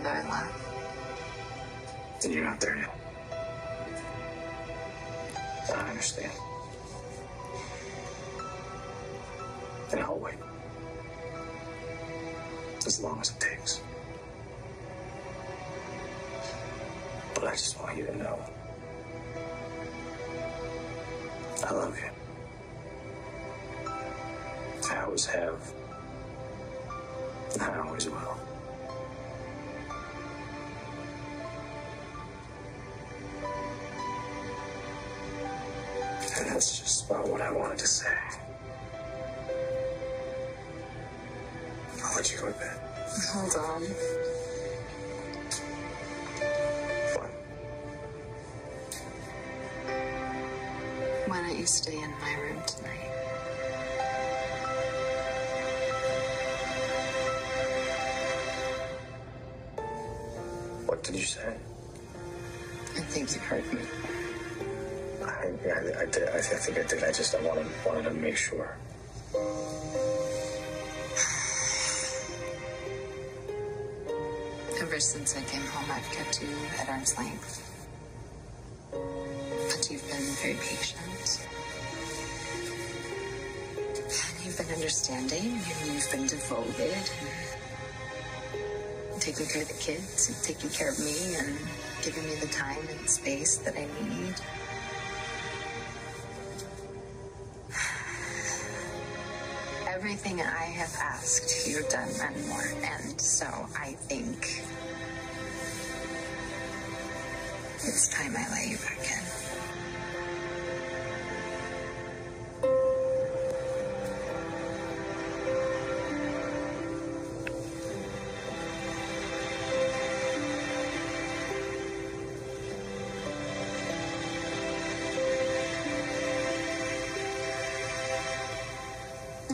Darla. And you're not there yet. I understand. And I'll wait. As long as it takes. But I just want you to know. I love you. I always have. And I always will. And that's just about what I wanted to say. I'll let you go to bed. Hold on. What? Why don't you stay in my room tonight? What did you say? I think you heard me. I did. I think I did. I wanted to make sure. Ever since I came home, I've kept you at arm's length. But you've been very patient. And you've been understanding, and you've been devoted, and taking care of the kids, and taking care of me, and giving me the time and space that I need. Everything I have asked, you've done and more. And so I think it's time I let you back in.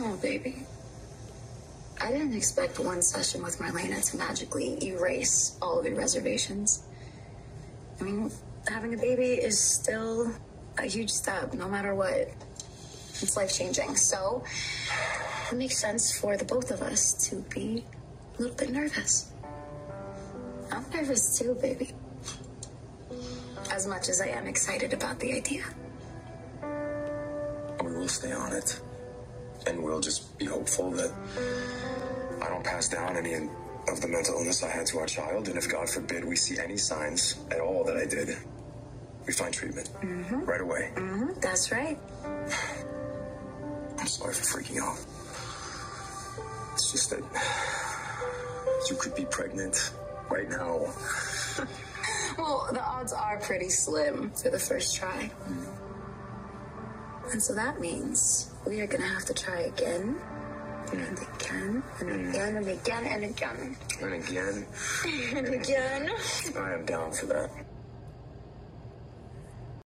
Oh, baby. I didn't expect one session with Marlena to magically erase all of your reservations. I mean, having a baby is still a huge step, no matter what. It's life-changing. So it makes sense for the both of us to be a little bit nervous. I'm nervous too, baby. As much as I am excited about the idea. We will stay on it. And we'll just be hopeful that I don't pass down any of the mental illness I had to our child. And if, God forbid, we see any signs at all that I did, we find treatment right away. That's right. I'm sorry for freaking out. It's just that you could be pregnant right now. Well, the odds are pretty slim for the first try. And so that means we are gonna have to try again, and again, and again, and again, and again. And again. And again. I am down for that.